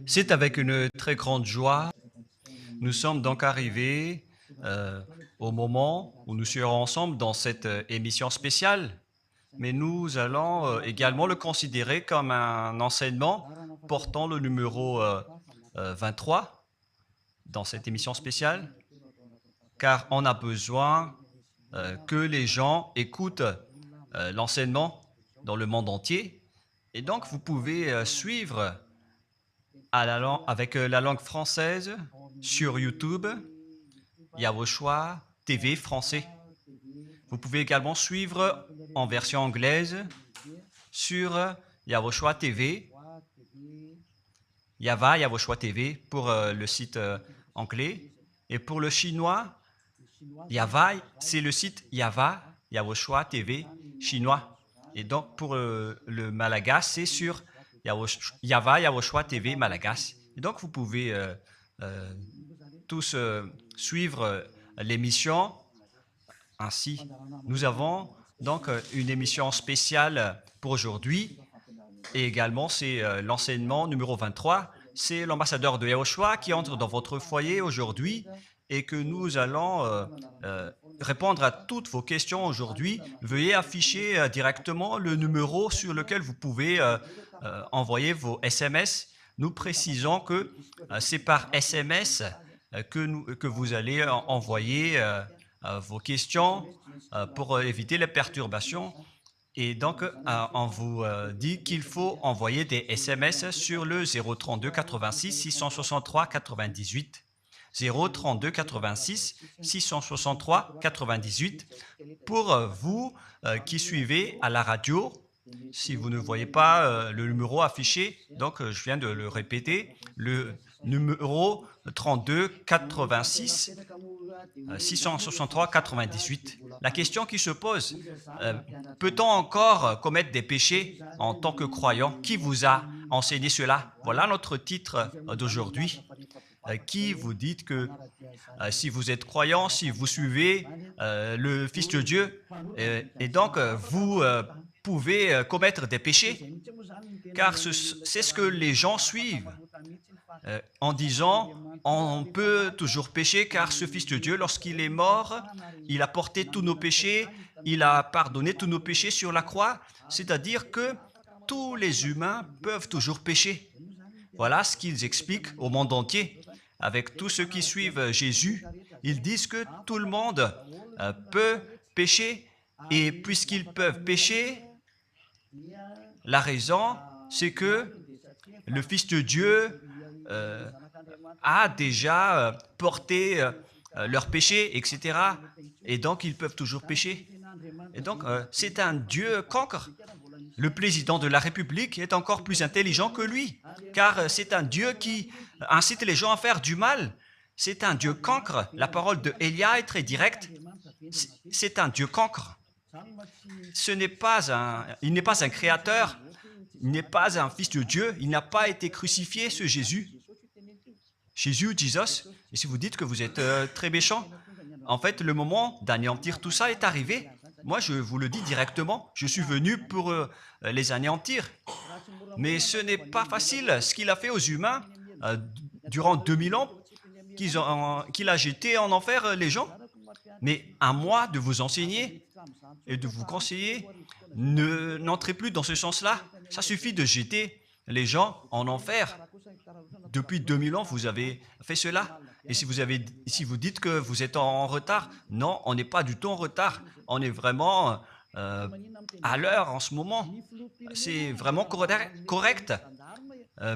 C'est avec une très grande joie. Nous sommes donc arrivés au moment où nous serons ensemble dans cette émission spéciale, mais nous allons également le considérer comme un enseignement portant le numéro 23 dans cette émission spéciale, car on a besoin que les gens écoutent l'enseignement dans le monde entier. Et donc, vous pouvez suivre avec la langue française sur YouTube, Yawoshua TV français. Vous pouvez également suivre en version anglaise sur Yawoshua TV, Yawoshua TV pour le site anglais. Et pour le chinois, Yava, c'est le site Yawoshua TV chinois. Et donc pour le malagasy, c'est sur Yawoshua TV malagasy. Et donc vous pouvez tous suivre l'émission ainsi. Nous avons donc une émission spéciale pour aujourd'hui et également c'est l'enseignement numéro 23. C'est l'ambassadeur de Yawoshua qui entre dans votre foyer aujourd'hui et que nous allons répondre à toutes vos questions aujourd'hui. Veuillez afficher directement le numéro sur lequel vous pouvez envoyer vos SMS. Nous précisons que c'est par SMS que vous allez envoyer vos questions pour éviter les perturbations. Et donc, on vous dit qu'il faut envoyer des SMS sur le 032 86 663 98. 032 86 663 98 pour vous qui suivez à la radio. Si vous ne voyez pas le numéro affiché, donc je viens de le répéter, le numéro 32 86 663 98. La question qui se pose, peut-on encore commettre des péchés en tant que croyant? Qui vous a enseigné cela? Voilà notre titre d'aujourd'hui. Qui vous dites que si vous êtes croyant, si vous suivez le Fils de Dieu, et donc vous pouvez commettre des péchés, car c'est ce que les gens suivent en disant on peut toujours pécher car ce Fils de Dieu, lorsqu'il est mort, il a porté tous nos péchés, il a pardonné tous nos péchés sur la croix, c'est-à-dire que tous les humains peuvent toujours pécher. Voilà ce qu'ils expliquent au monde entier. Avec tous ceux qui suivent Jésus, ils disent que tout le monde peut pécher et puisqu'ils peuvent pécher, la raison, c'est que le Fils de Dieu a déjà porté leurs péchés, etc. Et donc, ils peuvent toujours pécher. Et donc, c'est un Dieu cancre. Le président de la République est encore plus intelligent que lui, car c'est un Dieu qui incite les gens à faire du mal. C'est un Dieu cancre. La parole de Élia est très directe. C'est un Dieu cancre. Il n'est pas un créateur, il n'est pas un fils de Dieu, il n'a pas été crucifié, ce Jésus. Jésus, Jesus, et si vous dites que vous êtes très méchant, en fait, le moment d'anéantir tout ça est arrivé. Moi, je vous le dis directement, je suis venu pour les anéantir. Mais ce n'est pas facile ce qu'il a fait aux humains durant 2000 ans, qu'il a jeté en enfer les gens. Mais à moi de vous enseigner et de vous conseiller, n'entrez plus dans ce sens-là. Ça suffit de jeter les gens en enfer. Depuis 2000 ans, vous avez fait cela. Et si vous dites que vous êtes en retard, non, on n'est pas du tout en retard. On est vraiment à l'heure en ce moment. C'est vraiment correct.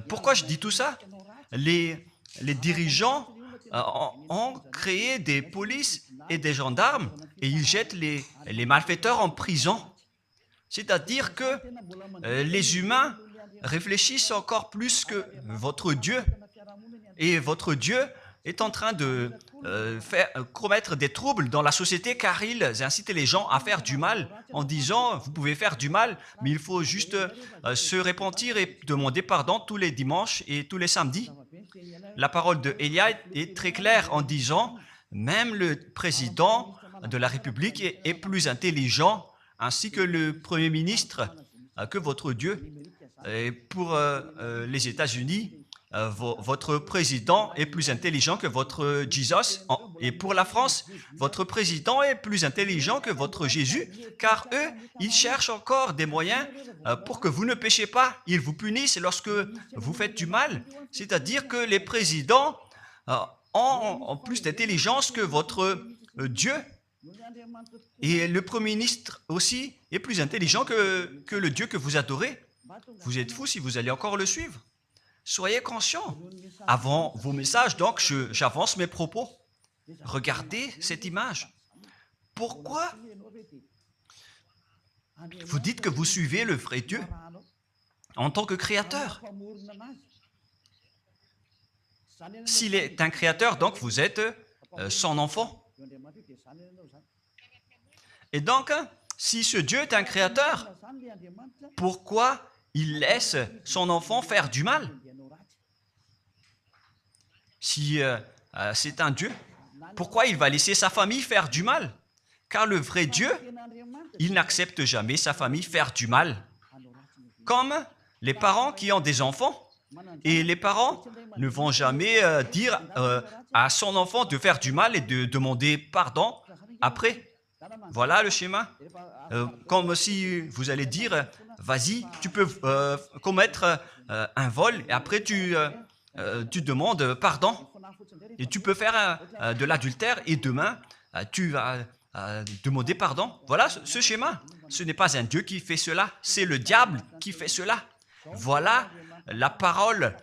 Pourquoi je dis tout ça? Les dirigeants ont créé des polices et des gendarmes et ils jettent les malfaiteurs en prison. C'est-à-dire que les humains réfléchissent encore plus que votre Dieu. Et votre Dieu est en train de commettre des troubles dans la société car ils incitent les gens à faire du mal en disant vous pouvez faire du mal, mais il faut juste se repentir et demander pardon tous les dimanches et tous les samedis. La parole de Élia est très claire en disant même le président de la République est plus intelligent ainsi que le Premier ministre que votre Dieu. Et pour les États-Unis, votre président est plus intelligent que votre Jesus. Et pour la France, votre président est plus intelligent que votre Jésus, car eux, ils cherchent encore des moyens pour que vous ne péchiez pas. Ils vous punissent lorsque vous faites du mal. C'est-à-dire que les présidents ont plus d'intelligence que votre Dieu. Et le Premier ministre aussi est plus intelligent que le Dieu que vous adorez. Vous êtes fous si vous allez encore le suivre. Soyez conscients. Avant vos messages, donc, j'avance mes propos. Regardez cette image. Pourquoi vous dites que vous suivez le vrai Dieu en tant que créateur? S'il est un créateur, donc vous êtes son enfant. Et donc, si ce Dieu est un créateur, pourquoi il laisse son enfant faire du mal? Si c'est un Dieu, pourquoi il va laisser sa famille faire du mal? Car le vrai Dieu, il n'accepte jamais sa famille faire du mal. Comme les parents qui ont des enfants, et les parents ne vont jamais dire à son enfant de faire du mal et de demander pardon après. Voilà le schéma. Comme si vous allez dire, vas-y, tu peux commettre un vol et après tu demandes pardon. Et tu peux faire de l'adultère et demain, tu vas demander pardon. Voilà ce schéma. Ce n'est pas un Dieu qui fait cela, c'est le diable qui fait cela. Voilà la parole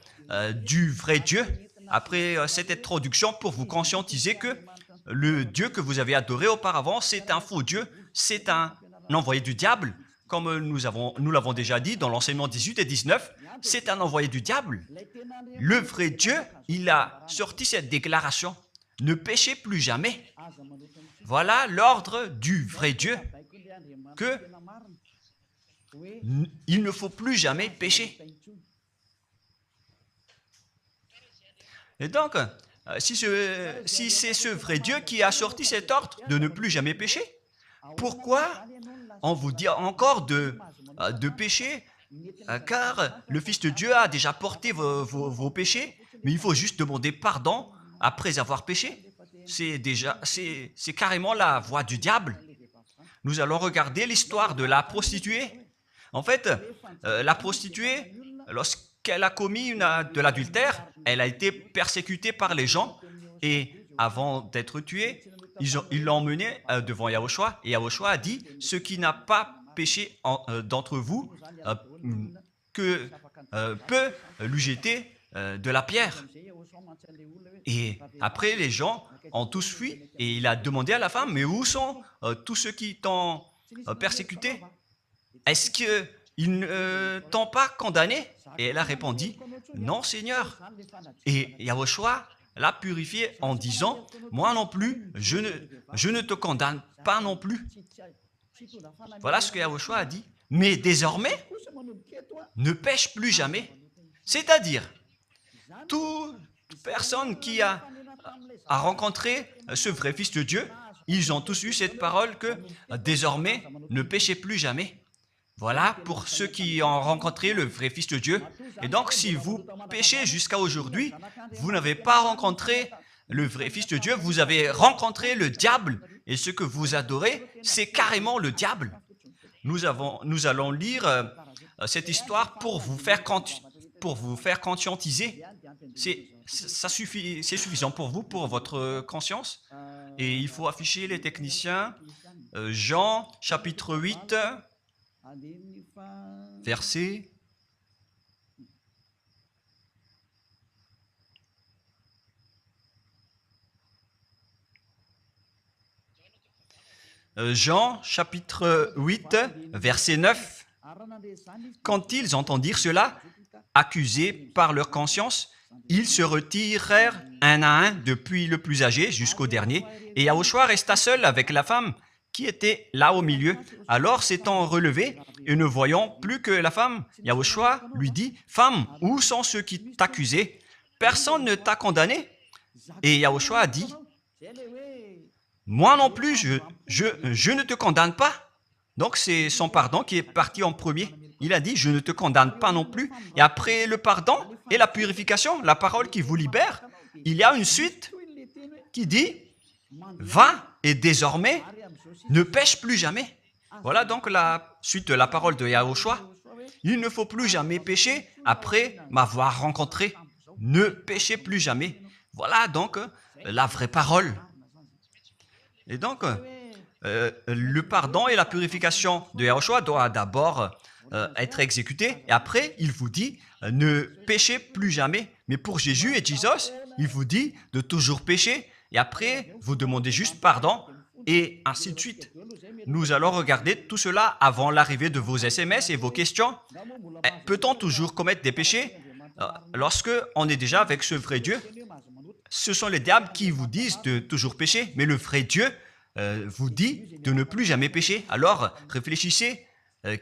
du vrai Dieu. Après cette introduction, pour vous conscientiser que le Dieu que vous avez adoré auparavant, c'est un faux Dieu, c'est un envoyé du diable. Comme nous l'avons déjà dit dans l'enseignement 18 et 19, c'est un envoyé du diable. Le vrai Dieu, il a sorti cette déclaration, ne péchez plus jamais. Voilà l'ordre du vrai Dieu, que il ne faut plus jamais pécher. Et donc, si c'est ce vrai Dieu qui a sorti cet ordre de ne plus jamais pécher, pourquoi on vous dit encore de pécher? Car le Fils de Dieu a déjà porté vos péchés, mais il faut juste demander pardon après avoir péché. C'est carrément la voie du diable. Nous allons regarder l'histoire de la prostituée. En fait, la prostituée, lorsqu'elle a commis de l'adultère, elle a été persécutée par les gens et avant d'être tuée, ils l'ont emmenée devant Yahushua et Yahushua a dit « Ce qui n'a pas péché d'entre vous peut lui jeter de la pierre. » Et après, les gens ont tous fui et il a demandé à la femme « Mais où sont tous ceux qui t'ont persécuté? Est-ce qu'ils ne t'ont pas condamné ?» Et elle a répondu « Non, Seigneur. » Et Yahushua l'a purifié en disant « Moi non plus, je ne te condamne pas non plus. » Voilà ce que Yahushua a dit. Mais désormais, ne pêche plus jamais. C'est-à-dire, toute personne qui a rencontré ce vrai Fils de Dieu, ils ont tous eu cette parole que désormais, ne péchez plus jamais. Voilà pour ceux qui ont rencontré le vrai Fils de Dieu. Et donc, si vous péchez jusqu'à aujourd'hui, vous n'avez pas rencontré le vrai Fils de Dieu, vous avez rencontré le diable. Et ce que vous adorez, c'est carrément le diable. Nous allons lire cette histoire pour vous faire conscientiser. C'est suffisant pour vous, pour votre conscience. Et il faut afficher les techniciens. Jean, chapitre 8, verset... Jean, chapitre 8, verset 9. Quand ils entendirent cela, accusés par leur conscience, ils se retirèrent un à un, depuis le plus âgé jusqu'au dernier, et Yahushua resta seul avec la femme qui était là au milieu. Alors, s'étant relevé et ne voyant plus que la femme, Yahushua lui dit, « Femme, où sont ceux qui t'accusaient? Personne ne t'a condamné ?» Et Yahushua a dit, « Moi non plus, je ne te condamne pas. » Donc, c'est son pardon qui est parti en premier. il a dit, je ne te condamne pas non plus. Et après le pardon et la purification, la parole qui vous libère, il y a une suite qui dit, va et désormais, ne pêche plus jamais. Voilà donc la suite de la parole de Yahushua. Il ne faut plus jamais pécher après m'avoir rencontré. Ne péchez plus jamais. Voilà donc la vraie parole. Et donc, le pardon et la purification de Yahushua doivent d'abord être exécutés. Et après, il vous dit, ne péchez plus jamais. Mais pour Jésus et Jesus, il vous dit de toujours pécher. Et après, vous demandez juste pardon. Et ainsi de suite. Nous allons regarder tout cela avant l'arrivée de vos SMS et vos questions. Peut-on toujours commettre des péchés lorsque on est déjà avec ce vrai Dieu? Ce sont les diables qui vous disent de toujours pécher, mais le vrai Dieu vous dit de ne plus jamais pécher. Alors, réfléchissez,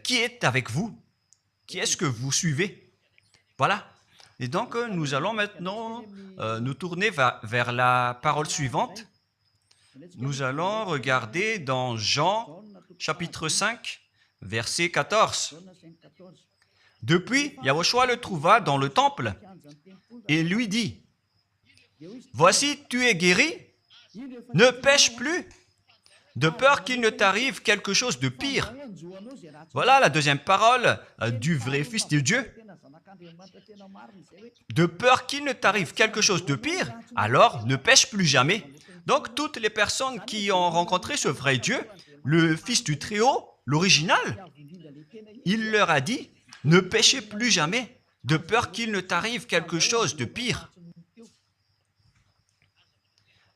qui est avec vous? Qui est-ce que vous suivez? Voilà. Et donc, nous allons maintenant nous tourner vers la parole suivante. Nous allons regarder dans Jean, chapitre 5, verset 14. Depuis, Yahushua le trouva dans le temple et lui dit, « Voici, tu es guéri, ne pêche plus, de peur qu'il ne t'arrive quelque chose de pire. » Voilà la deuxième parole du vrai Fils de Dieu. De peur qu'il ne t'arrive quelque chose de pire, alors ne pêche plus jamais. Donc, toutes les personnes qui ont rencontré ce vrai Dieu, le Fils du Très-Haut, l'original, il leur a dit, ne péchez plus jamais, de peur qu'il ne t'arrive quelque chose de pire.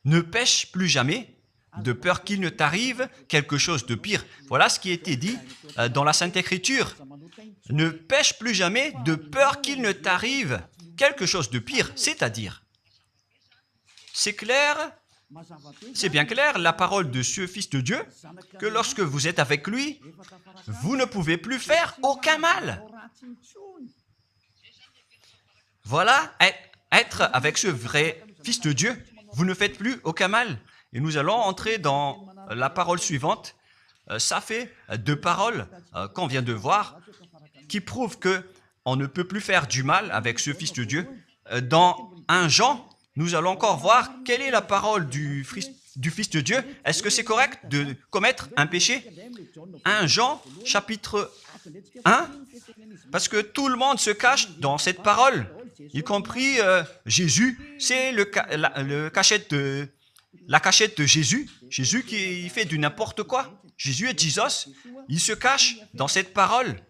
Ne pêche plus jamais, de peur qu'il ne t'arrive quelque chose de pire. Voilà ce qui a été dit dans la Sainte Écriture. Ne pêche plus jamais, de peur qu'il ne t'arrive quelque chose de pire. C'est-à-dire, c'est clair. C'est bien clair, la parole de ce Fils de Dieu, que lorsque vous êtes avec lui, vous ne pouvez plus faire aucun mal. Voilà, être avec ce vrai Fils de Dieu, vous ne faites plus aucun mal. Et nous allons entrer dans la parole suivante. Ça fait deux paroles qu'on vient de voir, qui prouvent qu'on ne peut plus faire du mal avec ce Fils de Dieu. Dans 1 Jean, nous allons encore voir quelle est la parole du Fils de Dieu. Est-ce que c'est correct de commettre un péché? 1 Jean, chapitre 1, parce que tout le monde se cache dans cette parole, y compris Jésus. C'est la cachette de Jésus. Jésus qui fait du n'importe quoi. Jésus et Jesus, ils se cachent dans cette parole.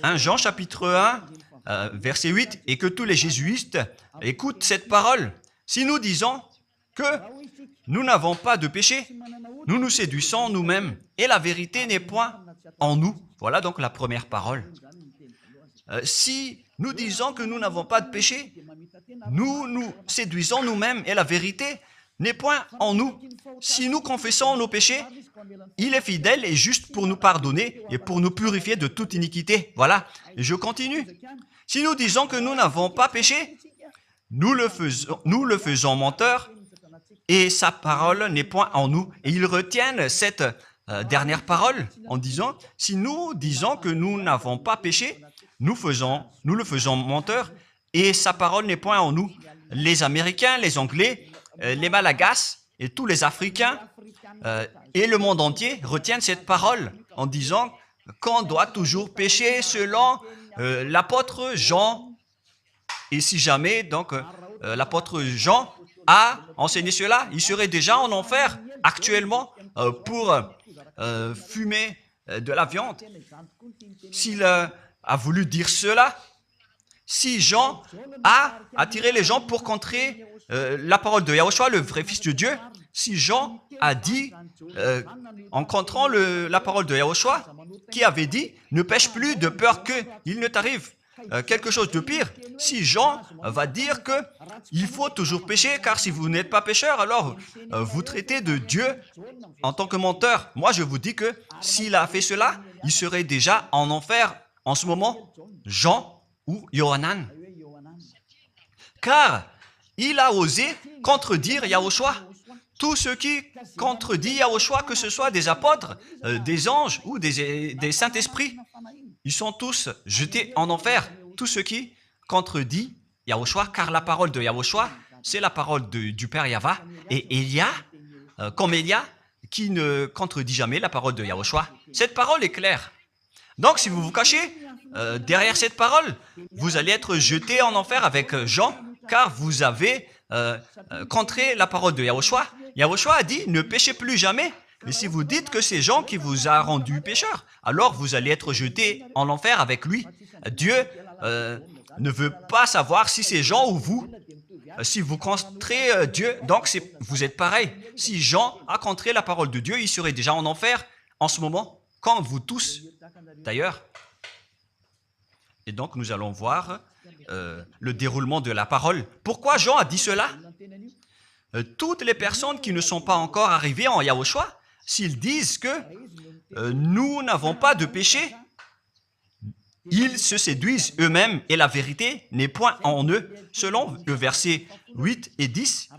1 Jean, chapitre 1, verset 8, et que tous les jésuites écoutent cette parole. Si nous disons que nous n'avons pas de péché, nous nous séduisons nous-mêmes et la vérité n'est point en nous. Voilà donc la première parole. Si nous disons que nous n'avons pas de péché, nous nous séduisons nous-mêmes et la vérité n'est point en nous. Si nous confessons nos péchés, il est fidèle et juste pour nous pardonner et pour nous purifier de toute iniquité. Voilà, et je continue. Si nous disons que nous n'avons pas péché, nous le faisons menteur et sa parole n'est point en nous. Et ils retiennent cette dernière parole en disant, si nous disons que nous n'avons pas péché, nous le faisons menteur et sa parole n'est point en nous. Les Américains, les Anglais, les Malagasy et tous les Africains et le monde entier retiennent cette parole en disant qu'on doit toujours pécher selon l'apôtre Jean. Et si jamais donc l'apôtre Jean a enseigné cela, il serait déjà en enfer actuellement pour fumer de la viande. S'il a voulu dire cela, si Jean a attiré les gens pour contrer la parole de Yahushua, le vrai Fils de Dieu, si Jean a dit, en contrant la parole de Yahushua, qui avait dit, ne pêche plus de peur qu'il ne t'arrive quelque chose de pire. Si Jean va dire qu'il faut toujours pécher, car si vous n'êtes pas pécheur, alors vous traitez de Dieu en tant que menteur. Moi, je vous dis que s'il a fait cela, il serait déjà en enfer en ce moment, Jean ou Yohanan. Car il a osé contredire Yahushua. Tout ce qui contredit Yahushua, que ce soit des apôtres, des anges ou des saints-esprits, ils sont tous jetés en enfer. Tous ceux qui contredisent Yahushua, car la parole de Yahushua, c'est la parole du Père Yahva. Et Élia, comme Élia, qui ne contredit jamais la parole de Yahushua. Cette parole est claire. Donc, si vous vous cachez derrière cette parole, vous allez être jeté en enfer avec Jean, car vous avez contré la parole de Yahushua. Yahushua a dit, ne péchez plus jamais. Mais si vous dites que c'est Jean qui vous a rendu pécheur, alors vous allez être jeté en enfer avec lui. Dieu ne veut pas savoir si c'est Jean ou vous. Si vous contrez Dieu, donc vous êtes pareil. Si Jean a contré la parole de Dieu, il serait déjà en enfer en ce moment, comme vous tous, d'ailleurs. Et donc, nous allons voir le déroulement de la parole. Pourquoi Jean a dit cela? Toutes les personnes qui ne sont pas encore arrivées en Yahushua, s'ils disent que nous n'avons pas de péché, ils se séduisent eux-mêmes et la vérité n'est point en eux, selon le verset 8 et 10.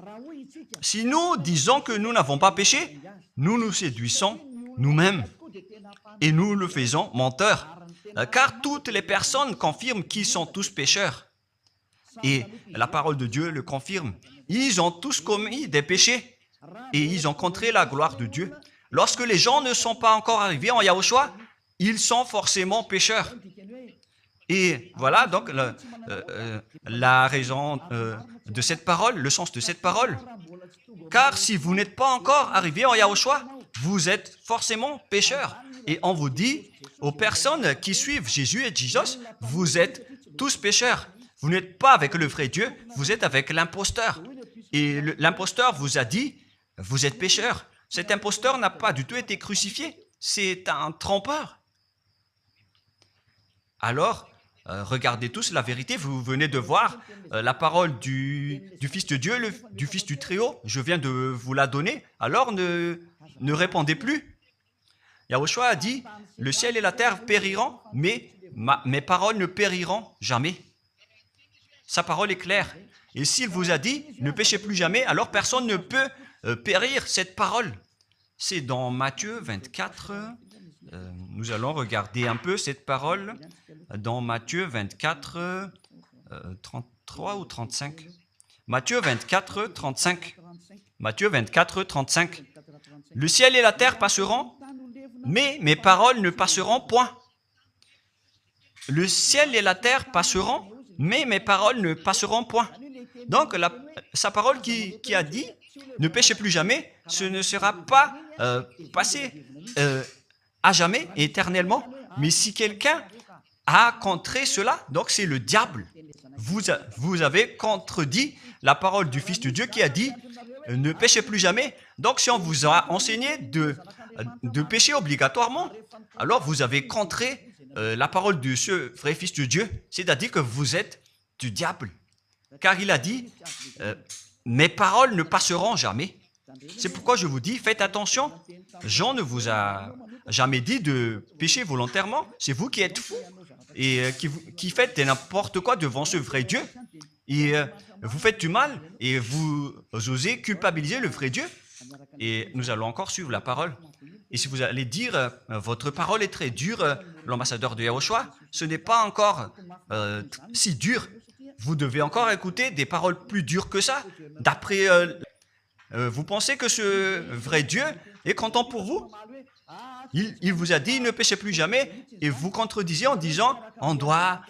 Si nous disons que nous n'avons pas péché, nous nous séduisons nous-mêmes et nous le faisons menteur, car toutes les personnes confirment qu'ils sont tous pécheurs. Et la parole de Dieu le confirme. Ils ont tous commis des péchés et ils ont contré la gloire de Dieu. Lorsque les gens ne sont pas encore arrivés en Yahushua, ils sont forcément pécheurs. Et voilà donc la raison de cette parole, le sens de cette parole. Car si vous n'êtes pas encore arrivé en Yahushua, vous êtes forcément pécheurs. Et on vous dit aux personnes qui suivent Jésus et Jesus, vous êtes tous pécheurs. Vous n'êtes pas avec le vrai Dieu, vous êtes avec l'imposteur. Et l'imposteur vous a dit, vous êtes pécheurs. Cet imposteur n'a pas du tout été crucifié. C'est un trompeur. Alors, regardez tous la vérité. Vous venez de voir la parole du Fils de Dieu, du Fils du Très-Haut. Je viens de vous la donner. Alors, ne répondez plus. Yahushua a dit, le ciel et la terre périront, mais mes paroles ne périront jamais. Sa parole est claire. Et s'il vous a dit, ne péchez plus jamais, alors personne ne peut périr cette parole. C'est dans Matthieu 24. Nous allons regarder un peu cette parole dans Matthieu 24, 33 ou 35. Matthieu 24, 35. Matthieu 24, 35. Le ciel et la terre passeront, mais mes paroles ne passeront point. Le ciel et la terre passeront, mais mes paroles ne passeront point. Donc, sa parole qui a dit, ne péchez plus jamais, ce ne sera pas passé à jamais, éternellement. Mais si quelqu'un a contré cela, donc c'est le diable. Vous avez contredit la parole du Fils de Dieu qui a dit, ne péchez plus jamais. Donc, si on vous a enseigné de pécher obligatoirement, alors vous avez contré la parole de ce vrai Fils de Dieu, c'est-à-dire que vous êtes du diable. Car il a dit, mes paroles ne passeront jamais. C'est pourquoi je vous dis, faites attention. Jean ne vous a jamais dit de pécher volontairement. C'est vous qui êtes fous et qui faites n'importe quoi devant ce vrai Dieu. Et vous faites du mal et vous osez culpabiliser le vrai Dieu. Et nous allons encore suivre la parole. Et si vous allez dire, votre parole est très dure, l'ambassadeur de Yahushua, ce n'est pas encore si dur. Vous devez encore écouter des paroles plus dures que ça. D'après, vous pensez que ce vrai Dieu est content pour vous? Il vous a dit, ne péchez plus jamais, et vous contredisez en disant, on doit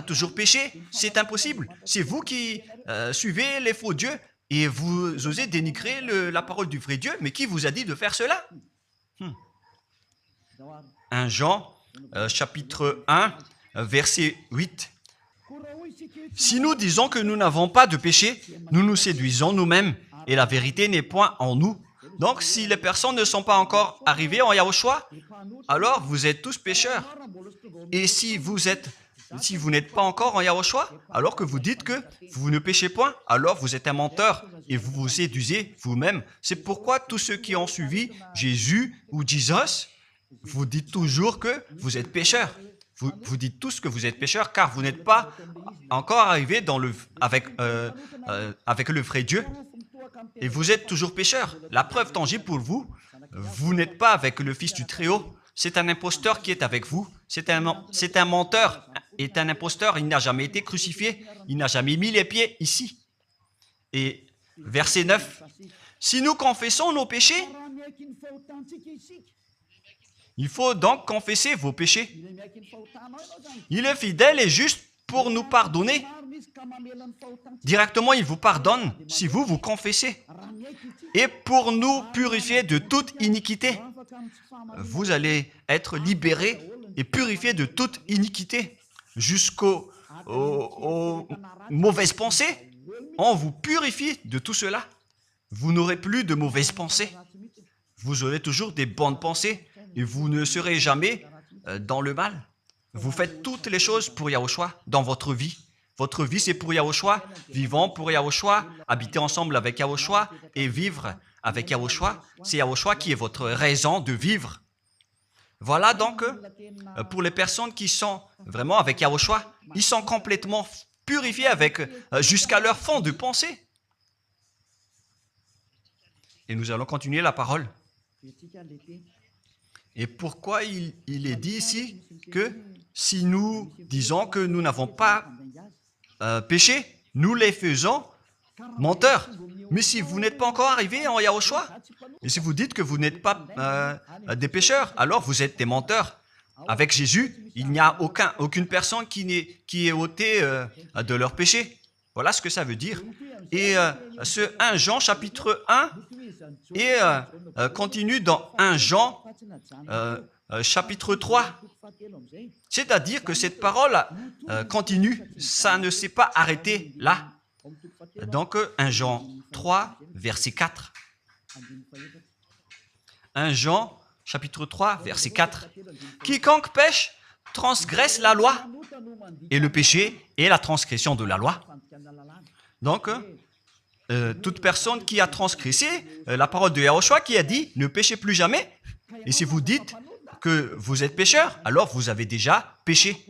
toujours pécher. C'est impossible. C'est vous qui suivez les faux dieux, et vous osez dénigrer la parole du vrai Dieu. Mais qui vous a dit de faire cela? 1 Jean, chapitre 1, verset 8. Si nous disons que nous n'avons pas de péché, nous nous séduisons nous-mêmes et la vérité n'est point en nous. Donc, si les personnes ne sont pas encore arrivées en Yahushua, alors vous êtes tous pécheurs. Et si vous n'êtes pas encore en Yahushua, alors que vous dites que vous ne péchez point, alors vous êtes un menteur et vous vous séduisez vous-même. C'est pourquoi tous ceux qui ont suivi Jésus ou Jesus, vous dites toujours que vous êtes pécheurs. Vous dites tous que vous êtes pécheurs car vous n'êtes pas encore arrivés avec le vrai Dieu. Et vous êtes toujours pécheurs. La preuve tangible pour vous, vous n'êtes pas avec le Fils du Très-Haut. c'est un imposteur qui est avec vous. C'est un menteur, est un imposteur. Il n'a jamais été crucifié. Il n'a jamais mis les pieds ici. Et verset 9. Si nous confessons nos péchés, il faut donc confesser vos péchés. Il est fidèle et juste pour nous pardonner. Directement, il vous pardonne si vous vous confessez. Et pour nous purifier de toute iniquité. Vous allez être libérés et purifiés de toute iniquité. Jusqu'aux mauvaises pensées. On vous purifie de tout cela. Vous n'aurez plus de mauvaises pensées. Vous aurez toujours des bonnes pensées et vous ne serez jamais dans le mal. Vous faites toutes les choses pour Yahushua dans votre vie. Votre vie, c'est pour Yahushua. Vivons pour Yahushua, habiter ensemble avec Yahushua et vivre avec Yahushua. C'est Yahushua qui est votre raison de vivre. Voilà donc, pour les personnes qui sont vraiment avec Yahushua, ils sont complètement purifiés jusqu'à leur fond de pensée. Et nous allons continuer la parole. Et pourquoi il est dit ici que si nous disons que nous n'avons pas péché, nous les faisons menteurs. Mais si vous n'êtes pas encore arrivé en Yahushua, et si vous dites que vous n'êtes pas des pécheurs, alors vous êtes des menteurs. Avec Jésus, il n'y a aucune personne qui est ôtée de leur péché. Voilà ce que ça veut dire. Et ce 1 Jean chapitre 1 et continue dans 1 Jean chapitre 3. C'est-à-dire que cette parole continue, ça ne s'est pas arrêté là. Donc 1 Jean 3, verset 4. 1 Jean chapitre 3, verset 4. Quiconque pêche transgresse la loi, et le péché est la transgression de la loi. Donc, toute personne qui a transgressé la parole de Yahushua qui a dit « Ne péchez plus jamais ». Et si vous dites que vous êtes pécheur, alors vous avez déjà péché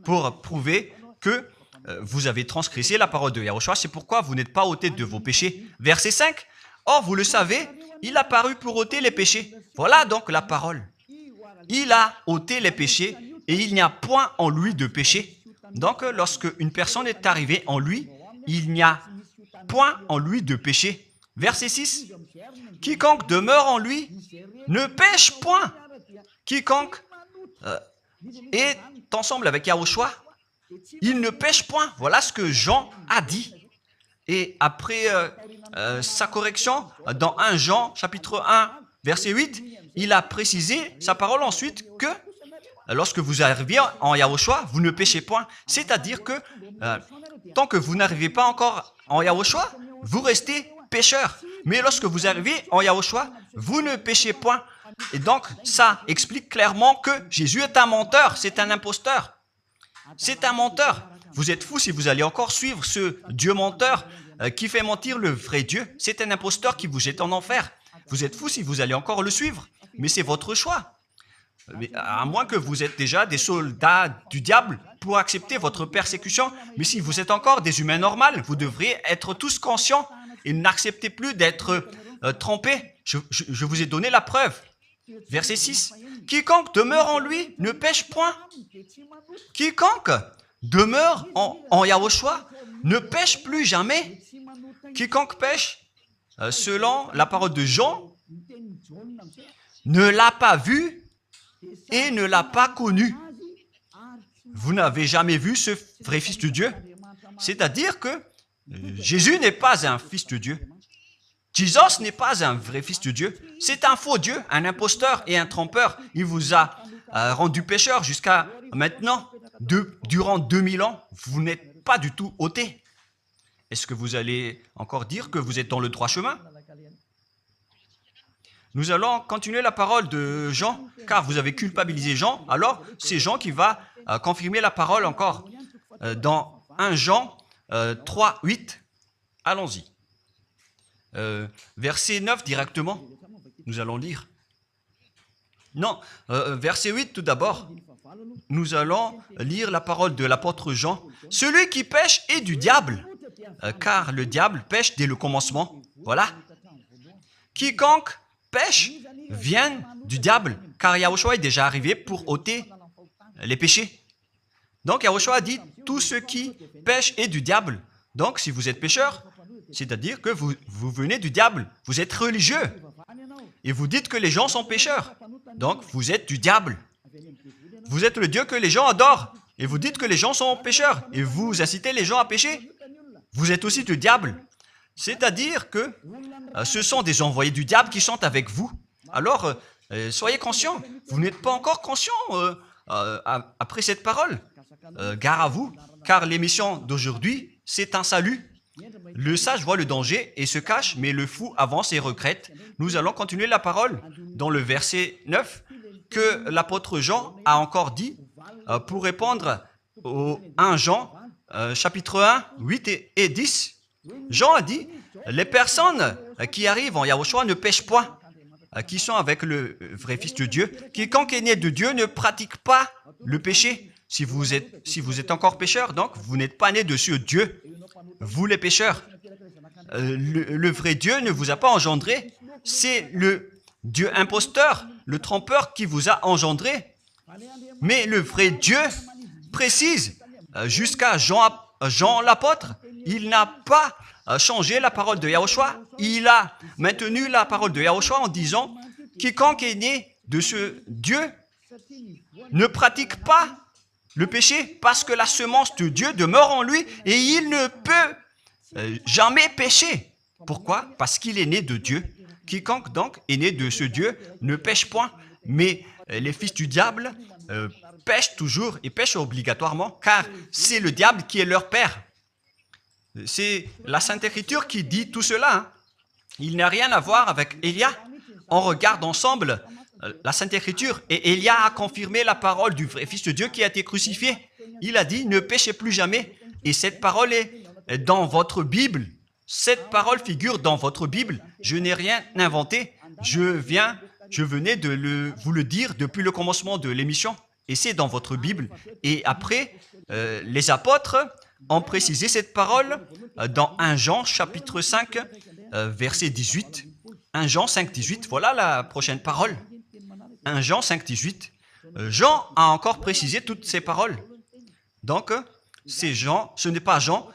pour prouver que vous avez transgressé la parole de Yahushua. C'est pourquoi vous n'êtes pas ôté de vos péchés. Verset 5. Or, vous le savez, il a paru pour ôter les péchés. Voilà donc la parole. Il a ôté les péchés et il n'y a point en lui de péché. Donc, lorsque une personne est arrivée en lui, il n'y a point en lui de péché. Verset 6. Quiconque demeure en lui ne pêche point. Quiconque est ensemble avec Yahushua, il ne pêche point. Voilà ce que Jean a dit. Et après sa correction, dans 1 Jean, chapitre 1, verset 8, il a précisé sa parole ensuite que lorsque vous arrivez en Yahushua, vous ne péchez point. C'est-à-dire que tant que vous n'arrivez pas encore en Yahushua, vous restez pécheur. Mais lorsque vous arrivez en Yahushua, vous ne péchez point. Et donc, ça explique clairement que Jésus est un menteur, c'est un imposteur. C'est un menteur. Vous êtes fous si vous allez encore suivre ce Dieu menteur qui fait mentir le vrai Dieu. C'est un imposteur qui vous jette en enfer. Vous êtes fous si vous allez encore le suivre. Mais c'est votre choix. Mais à moins que vous êtes déjà des soldats du diable pour accepter votre persécution. Mais si vous êtes encore des humains normaux, vous devriez être tous conscients et n'acceptez plus d'être trompés. Je vous ai donné la preuve. Verset 6. Quiconque demeure en lui ne pêche point. Quiconque demeure en Yahushua ne pêche plus jamais. Quiconque pêche, selon la parole de Jean, ne l'a pas vu et ne l'a pas connu. Vous n'avez jamais vu ce vrai Fils de Dieu. C'est-à-dire que Jésus n'est pas un Fils de Dieu. Jésus n'est pas un vrai Fils de Dieu. C'est un faux Dieu, un imposteur et un trompeur. Il vous a rendu pécheur jusqu'à maintenant. Durant 2000 ans, vous n'êtes pas du tout ôté. Est-ce que vous allez encore dire que vous êtes dans le droit chemin? Nous allons continuer la parole de Jean, car vous avez culpabilisé Jean. Alors, c'est Jean qui va confirmer la parole encore. Dans 1 Jean 3, 8, allons-y. Verset 9 directement, nous allons lire. Non, verset 8 tout d'abord. Nous allons lire la parole de l'apôtre Jean. Celui qui pêche est du diable, car le diable pêche dès le commencement. Voilà. Quiconque pêche vient du diable, car Yahushua est déjà arrivé pour ôter les péchés. Donc Yahushua a dit, tout ce qui pêche est du diable. Donc si vous êtes pécheur, c'est-à-dire que vous venez du diable, vous êtes religieux. Et vous dites que les gens sont pécheurs. Donc vous êtes du diable. Vous êtes le Dieu que les gens adorent. Et vous dites que les gens sont pécheurs. Et vous incitez les gens à pécher. Vous êtes aussi du diable. C'est-à-dire que ce sont des envoyés du diable qui sont avec vous. Alors, soyez conscients. Vous n'êtes pas encore conscients après cette parole. Gare à vous, car l'émission d'aujourd'hui, c'est un salut. Le sage voit le danger et se cache, mais le fou avance et regrette. Nous allons continuer la parole dans le verset 9 que l'apôtre Jean a encore dit pour répondre au 1 Jean, chapitre 1, 8 et 10. Jean a dit, les personnes qui arrivent en Yahushua ne pêchent point, qui sont avec le vrai Fils de Dieu. Quiconque est né de Dieu ne pratique pas le péché. Si vous êtes encore pécheur, donc vous n'êtes pas né de ce Dieu. Vous les pécheurs. Le vrai Dieu ne vous a pas engendré. C'est le Dieu imposteur, le trompeur qui vous a engendré. Mais le vrai Dieu précise, jusqu'à Jean l'apôtre, il n'a pas changé la parole de Yahushua. Il a maintenu la parole de Yahushua en disant, quiconque est né de ce Dieu ne pratique pas le péché parce que la semence de Dieu demeure en lui et il ne peut jamais pécher. Pourquoi? Parce qu'il est né de Dieu. Quiconque donc est né de ce Dieu ne pêche point. Mais les fils du diable pêchent toujours et pêchent obligatoirement car c'est le diable qui est leur père. C'est la Sainte Écriture qui dit tout cela. Hein. Il n'a rien à voir avec Élia. On regarde ensemble la Sainte Écriture et Élia a confirmé la parole du vrai Fils de Dieu qui a été crucifié. Il a dit, ne péchez plus jamais. Et cette parole est dans votre Bible. Cette parole figure dans votre Bible. Je n'ai rien inventé. Je venais de vous le dire depuis le commencement de l'émission. Et c'est dans votre Bible. Et après, les apôtres ont précisé cette parole dans 1 Jean chapitre 5, verset 18. 1 Jean 5, 18. Voilà la prochaine parole. 1 Jean 5, 18. Jean a encore précisé toutes ces paroles. Donc, c'est Jean, ce n'est pas Jean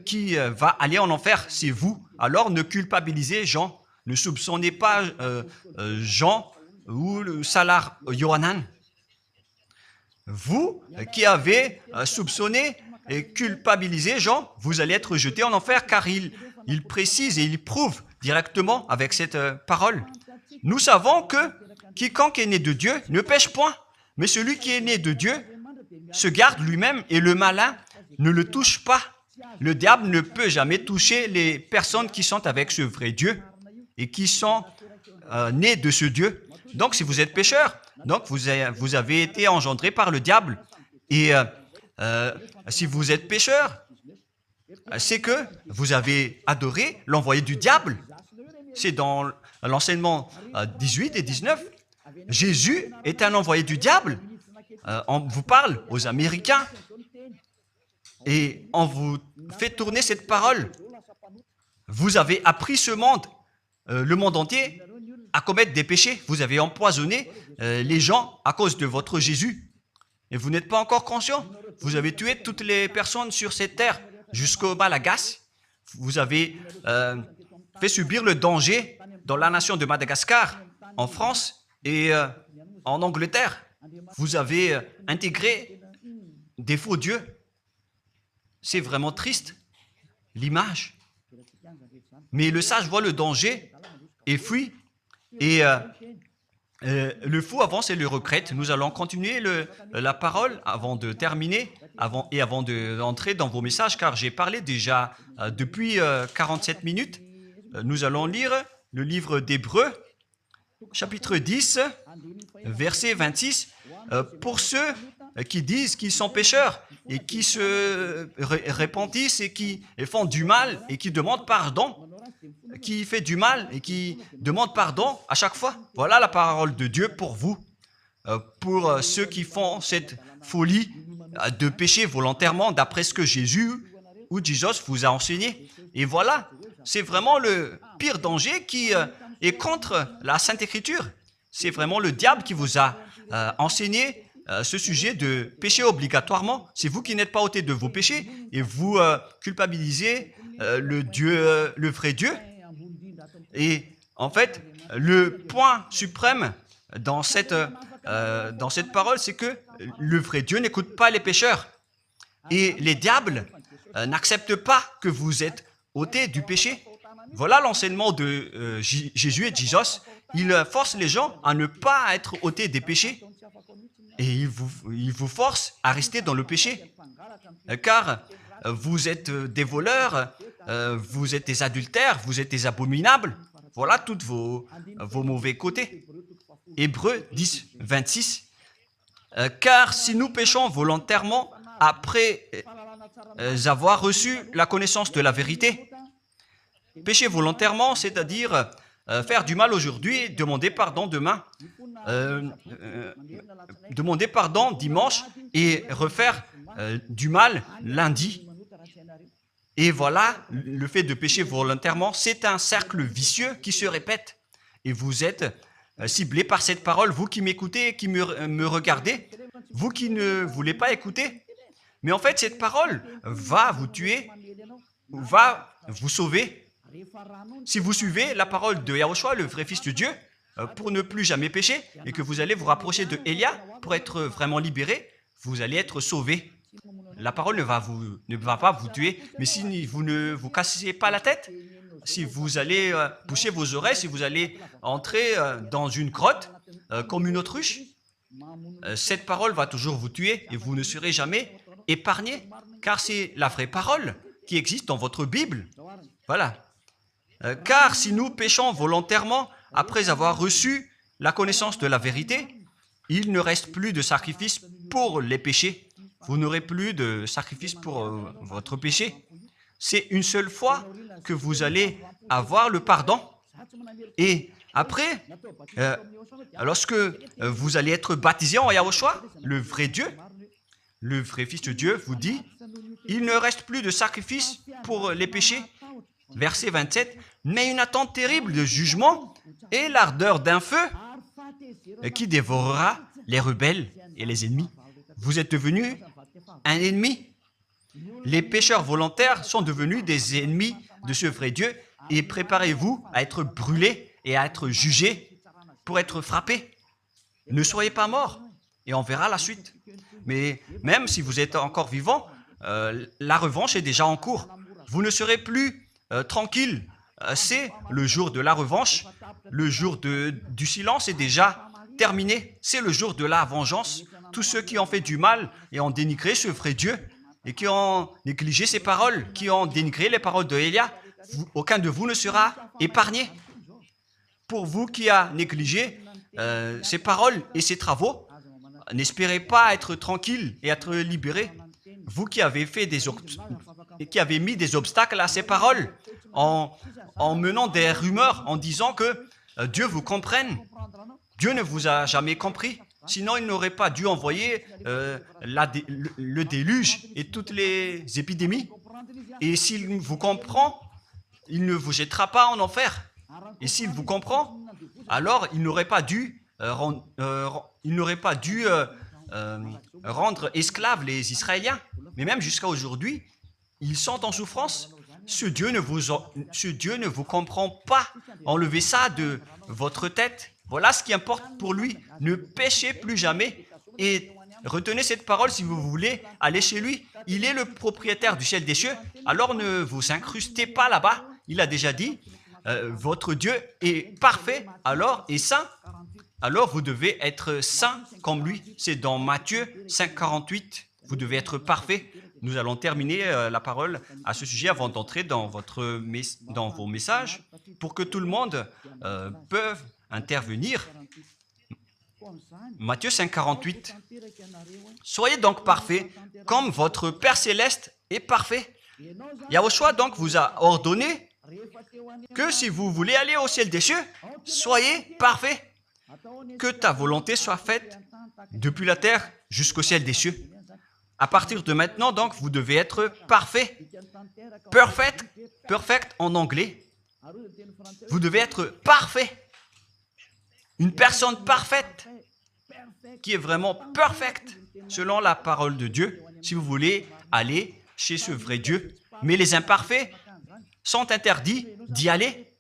qui va aller en enfer, c'est vous. Alors, ne culpabilisez Jean. Ne soupçonnez pas Jean ou le Salar Yohanan. Vous qui avez soupçonné et culpabilisé Jean, vous allez être jeté en enfer car il précise et il prouve directement avec cette parole. Nous savons que quiconque est né de Dieu ne pêche point, mais celui qui est né de Dieu se garde lui-même et le malin ne le touche pas. Le diable ne peut jamais toucher les personnes qui sont avec ce vrai Dieu et qui sont nées de ce Dieu. Donc, si vous êtes pécheur, donc vous avez été engendré par le diable. Et si vous êtes pécheur, c'est que vous avez adoré l'envoyé du diable. C'est dans l'enseignement 18 et 19. Jésus est un envoyé du diable. On vous parle aux Américains et on vous fait tourner cette parole. Vous avez appris ce monde, le monde entier, à commettre des péchés. Vous avez empoisonné les gens à cause de votre Jésus. Et vous n'êtes pas encore conscient. Vous avez tué toutes les personnes sur cette terre jusqu'au Malagasy. Vous avez fait subir le danger dans la nation de Madagascar, en France et en Angleterre. Vous avez intégré des faux dieux. C'est vraiment triste, l'image. Mais le sage voit le danger et fuit. Et le fou avance et le regrette. Nous allons continuer la parole avant de terminer, avant d'entrer dans vos messages, car j'ai parlé déjà depuis 47 minutes. Nous allons lire le livre d'Hébreux, chapitre 10, verset 26. Pour ceux qui disent qu'ils sont pécheurs et qui se repentissent et qui font du mal et qui demandent pardon, qui fait du mal et qui demande pardon à chaque fois. Voilà la parole de Dieu pour vous, pour ceux qui font cette folie de pécher volontairement d'après ce que Jésus ou Jesus vous a enseigné. Et voilà, c'est vraiment le pire danger qui est contre la Sainte Écriture. c'est vraiment le diable qui vous a enseigné ce sujet de péché obligatoirement. C'est vous qui n'êtes pas ôté de vos péchés et vous culpabilisez le vrai Dieu. Et en fait, le point suprême dans cette parole, c'est que le vrai Dieu n'écoute pas les pécheurs. Et les diables n'acceptent pas que vous êtes ôtés du péché. Voilà l'enseignement de Jésus et Jesus. Il force les gens à ne pas être ôtés des péchés. Et il vous force à rester dans le péché. Car vous êtes des voleurs, vous êtes des adultères, vous êtes des abominables. Voilà tous vos mauvais côtés. Hébreux 10, 26. Car si nous péchons volontairement après avoir reçu la connaissance de la vérité, pécher volontairement, c'est-à-dire faire du mal aujourd'hui, demander pardon demain, demander pardon dimanche et refaire du mal lundi. Et voilà, le fait de pécher volontairement, c'est un cercle vicieux qui se répète. Et vous êtes ciblé par cette parole, vous qui m'écoutez, qui me regardez, vous qui ne voulez pas écouter. Mais en fait, cette parole va vous tuer, va vous sauver. Si vous suivez la parole de Yahushua, le vrai Fils de Dieu, pour ne plus jamais pécher, et que vous allez vous rapprocher de Élia pour être vraiment libéré, vous allez être sauvé. La parole ne va pas vous tuer, mais si vous ne vous cassez pas la tête, si vous allez boucher vos oreilles, si vous allez entrer dans une grotte comme une autruche, cette parole va toujours vous tuer et vous ne serez jamais épargné, car c'est la vraie parole qui existe dans votre Bible. Voilà. Car si nous péchons volontairement après avoir reçu la connaissance de la vérité, il ne reste plus de sacrifice pour les péchés. Vous n'aurez plus de sacrifice pour votre péché. C'est une seule fois que vous allez avoir le pardon. Et après, lorsque vous allez être baptisé en Yahushua, le vrai Dieu, le vrai Fils de Dieu vous dit, il ne reste plus de sacrifice pour les péchés. Verset 27, mais une attente terrible de jugement et l'ardeur d'un feu qui dévorera les rebelles et les ennemis. Vous êtes devenu un ennemi. Les pécheurs volontaires sont devenus des ennemis de ce vrai Dieu et préparez-vous à être brûlés et à être jugés pour être frappés. Ne soyez pas morts et on verra la suite. Mais même si vous êtes encore vivant, la revanche est déjà en cours. Vous ne serez plus tranquille. C'est le jour de la revanche. Le jour du silence est déjà terminé. C'est le jour de la vengeance. Tous ceux qui ont fait du mal et ont dénigré ce vrai Dieu et qui ont négligé ses paroles, qui ont dénigré les paroles de Élia, aucun de vous ne sera épargné. Pour vous qui avez négligé ses paroles et ses travaux, n'espérez pas être tranquille et être libéré. Vous qui avez mis des obstacles à ces paroles en menant des rumeurs, en disant que Dieu vous comprenne. Dieu ne vous a jamais compris. Sinon, il n'aurait pas dû envoyer le déluge et toutes les épidémies. Et s'il vous comprend, il ne vous jettera pas en enfer. Et s'il vous comprend, alors il n'aurait pas dû rendre esclaves les Israéliens. Mais même jusqu'à aujourd'hui, ils sont en souffrance. Ce Dieu ne vous comprend pas. Enlevez ça de votre tête. Voilà ce qui importe pour lui. Ne péchez plus jamais et retenez cette parole si vous voulez aller chez lui. Il est le propriétaire du ciel et des cieux. Alors ne vous incrustez pas là-bas. Il a déjà dit, votre Dieu est parfait alors et saint. Alors vous devez être saint comme lui. C'est dans Matthieu 5, 48. Vous devez être parfait. Nous allons terminer la parole à ce sujet avant d'entrer dans vos messages pour que tout le monde peut intervenir. Matthieu 5, 48. Soyez donc parfaits comme votre Père Céleste est parfait. Yahushua donc vous a ordonné que si vous voulez aller au ciel des cieux, soyez parfaits. Que ta volonté soit faite depuis la terre jusqu'au ciel des cieux. À partir de maintenant, donc, vous devez être parfait. Perfect en anglais. Vous devez être parfait. une personne parfaite, qui est vraiment parfaite, selon la parole de Dieu, si vous voulez aller chez ce vrai Dieu. Mais les imparfaits sont interdits d'y aller.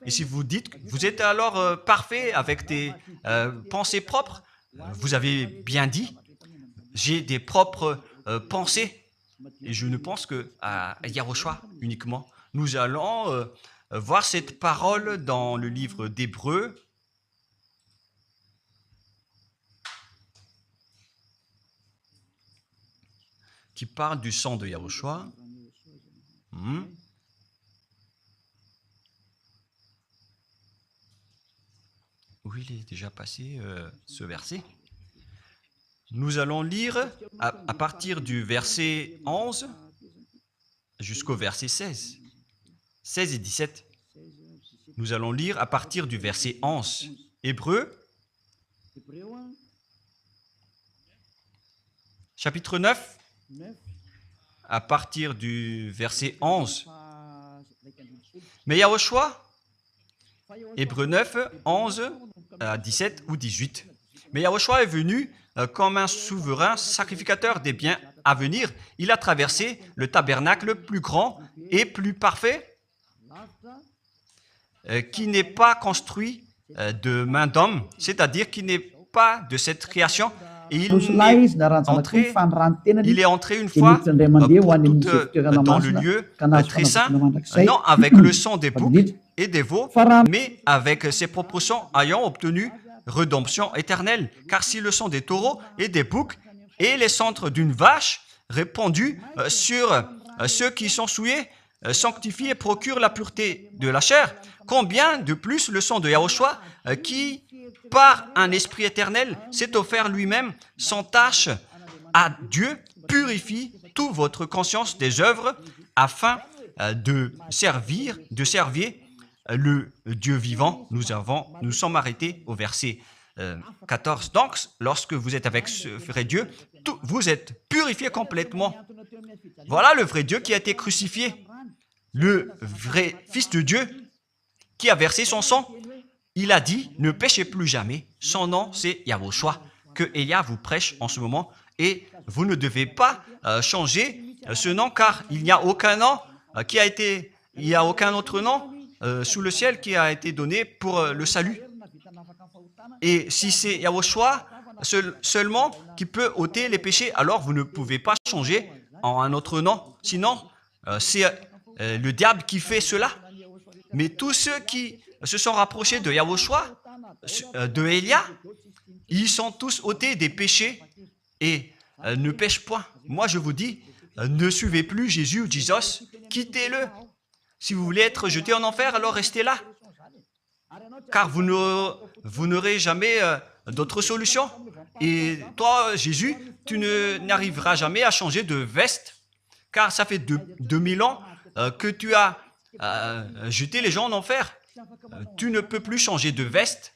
Et si vous dites que vous êtes alors parfait avec des pensées propres, vous avez bien dit, j'ai des propres pensées. Et je ne pense qu'à Yahushua uniquement. Nous allons voir cette parole dans le livre d'Hébreux. Qui parle du sang de Yahushua. Où il est déjà passé ce verset. Nous allons lire à partir du verset 11 jusqu'au verset 16. 16 et 17. Nous allons lire à partir du verset 11. Hébreux, chapitre 9, à partir du verset 11. Mais Yahushua, Hébreux 9, 11 à 17 ou 18. Mais Yahushua est venu comme un souverain sacrificateur des biens à venir. Il a traversé le tabernacle plus grand et plus parfait, qui n'est pas construit de main d'homme, c'est-à-dire qui n'est pas de cette création. Et il est entré une fois pour toutes dans le lieu très saint, non avec le sang des boucs et des veaux, mais avec ses propres sangs ayant obtenu rédemption éternelle. Car si le sang des taureaux et des boucs et les cendres d'une vache répandus sur ceux qui sont souillés sanctifient et procurent la pureté de la chair, combien de plus le sang de Yahushua qui, par un esprit éternel, s'est offert lui-même sans tâche à Dieu, purifie toute votre conscience des œuvres afin de servir le Dieu vivant. Nous sommes arrêtés au verset 14. Donc, lorsque vous êtes avec ce vrai Dieu, vous êtes purifiés complètement. Voilà le vrai Dieu qui a été crucifié. Le vrai Fils de Dieu qui a versé son sang. Il a dit, ne péchez plus jamais. Son nom, c'est Yahushua, que Elia vous prêche en ce moment. Et vous ne devez pas changer ce nom, car il n'y a aucun nom il n'y a aucun autre nom sous le ciel qui a été donné pour le salut. Et si c'est Yahushua seulement qui peut ôter les péchés, alors vous ne pouvez pas changer en un autre nom. Sinon, c'est le diable qui fait cela. Mais tous ceux qui se sont rapprochés de Yahushua, de Elia, ils sont tous ôtés des péchés et ne pêchent point. Moi, je vous dis, ne suivez plus Jésus ou Jesus, quittez-le. Si vous voulez être jeté en enfer, alors restez là. Car vous n'aurez jamais d'autre solution. Et toi, Jésus, tu n'arriveras jamais à changer de veste, car ça fait 2000 ans que tu as jeté les gens en enfer. Tu ne peux plus changer de veste.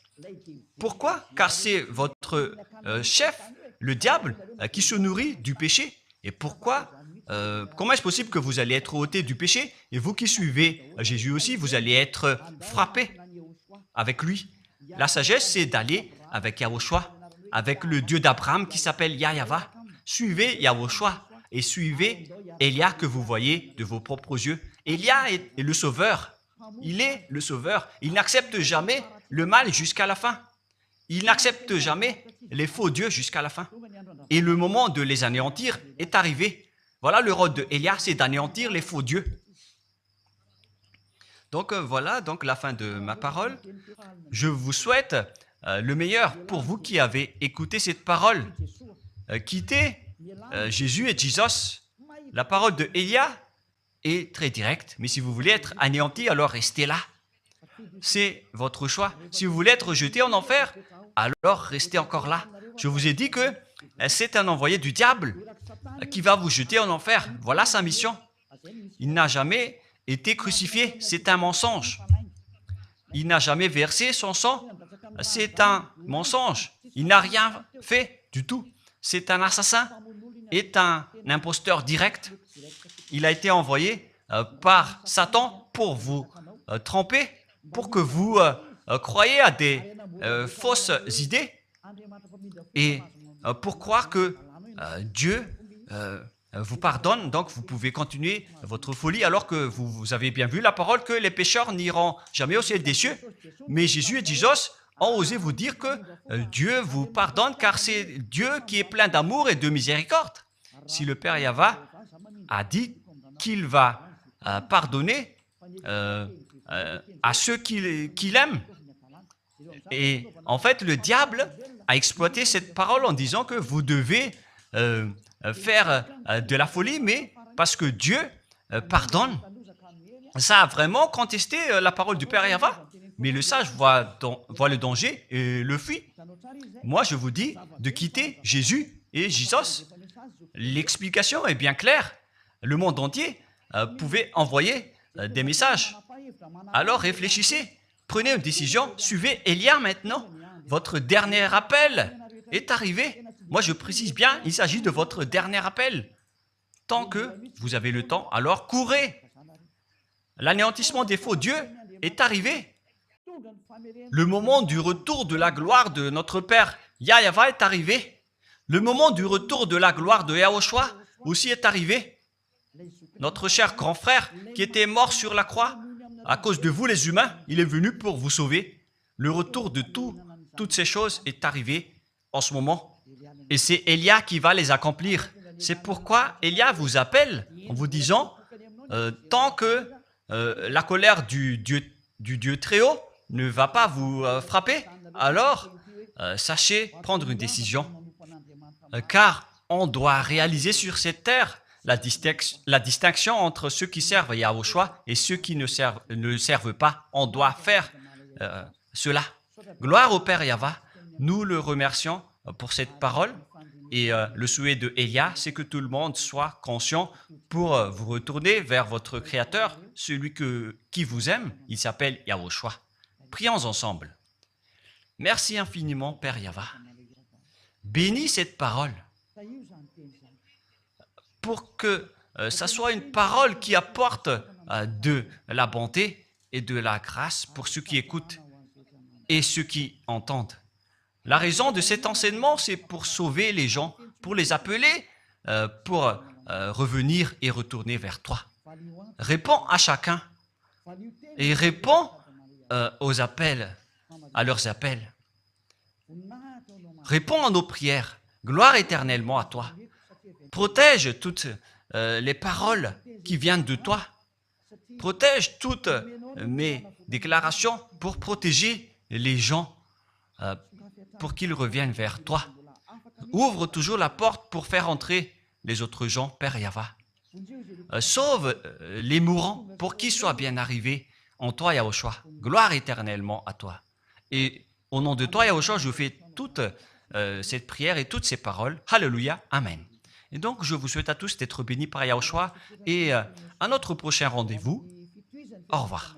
Pourquoi? Car c'est votre chef, le diable, qui se nourrit du péché. Et pourquoi? Comment est-ce possible que vous allez être ôté du péché? Et vous qui suivez Jésus aussi, vous allez être frappé avec lui. La sagesse, c'est d'aller avec Yahushua, avec le Dieu d'Abraham qui s'appelle Yahava. Suivez Yahushua et suivez Elia que vous voyez de vos propres yeux. Elia est le sauveur. Il est le sauveur. Il n'accepte jamais le mal jusqu'à la fin. Il n'accepte jamais les faux dieux jusqu'à la fin. Et le moment de les anéantir est arrivé. Voilà le rôle de Elia, c'est d'anéantir les faux dieux. Donc voilà donc la fin de ma parole. Je vous souhaite le meilleur pour vous qui avez écouté cette parole. Quittez Jésus et Jesus. La parole de Elia est très directe, mais si vous voulez être anéanti, alors restez là. C'est votre choix. Si vous voulez être jeté en enfer, alors restez encore là. Je vous ai dit que c'est un envoyé du diable qui va vous jeter en enfer. Voilà sa mission. Il n'a jamais été crucifié. C'est un mensonge. Il n'a jamais versé son sang. C'est un mensonge. Il n'a rien fait du tout. C'est un assassin. Est un imposteur direct. Il a été envoyé par Satan pour vous tromper, pour que vous croyez à des fausses idées et pour croire que Dieu vous pardonne, donc vous pouvez continuer votre folie alors que vous avez bien vu la parole que les pécheurs n'iront jamais au ciel des cieux. Mais Jésus et Jesus ont osé vous dire que Dieu vous pardonne car c'est Dieu qui est plein d'amour et de miséricorde. Si le Père Yahva a dit qu'il va pardonner à ceux qu'il aime. Et en fait, le diable a exploité cette parole en disant que vous devez faire de la folie, mais parce que Dieu pardonne. Ça a vraiment contesté la parole du Père Yahva. Mais le sage voit le danger et le fuit. Moi, je vous dis de quitter Jésus et Jesus. L'explication est bien claire. Le monde entier pouvait envoyer des messages. Alors réfléchissez, prenez une décision, suivez Élia maintenant. Votre dernier appel est arrivé. Moi, je précise bien, il s'agit de votre dernier appel. Tant que vous avez le temps, alors courez. L'anéantissement des faux dieux est arrivé. Le moment du retour de la gloire de notre Père Yahva est arrivé. Le moment du retour de la gloire de Yahushua aussi est arrivé. Notre cher grand frère qui était mort sur la croix, à cause de vous les humains, il est venu pour vous sauver. Le retour de toutes ces choses est arrivé en ce moment. Et c'est Élia qui va les accomplir. C'est pourquoi Élia vous appelle en vous disant, tant que la colère du Dieu très haut ne va pas vous frapper, alors sachez prendre une décision. Car on doit réaliser sur cette terre la distinction entre ceux qui servent Yahushua et ceux qui ne servent pas. On doit faire cela. Gloire au Père Yahva. Nous le remercions pour cette parole. Et le souhait de Élia, c'est que tout le monde soit conscient pour vous retourner vers votre Créateur, celui qui vous aime. Il s'appelle Yahushua. Prions ensemble. Merci infiniment, Père Yahva. Bénis cette parole pour que ça soit une parole qui apporte de la bonté et de la grâce pour ceux qui écoutent et ceux qui entendent. La raison de cet enseignement, c'est pour sauver les gens, pour les appeler, pour revenir et retourner vers toi. Réponds à chacun et réponds aux appels, à leurs appels. Réponds à nos prières. Gloire éternellement à toi. Protège toutes les paroles qui viennent de toi. Protège toutes mes déclarations pour protéger les gens, pour qu'ils reviennent vers toi. Ouvre toujours la porte pour faire entrer les autres gens, Père Yahva. Sauve les mourants pour qu'ils soient bien arrivés en toi, Yahushua. Gloire éternellement à toi. Et au nom de toi, Yahushua, je fais toute cette prière et toutes ces paroles. Alléluia. Amen. Et donc, je vous souhaite à tous d'être bénis par Yahushua et à notre prochain rendez-vous. Au revoir.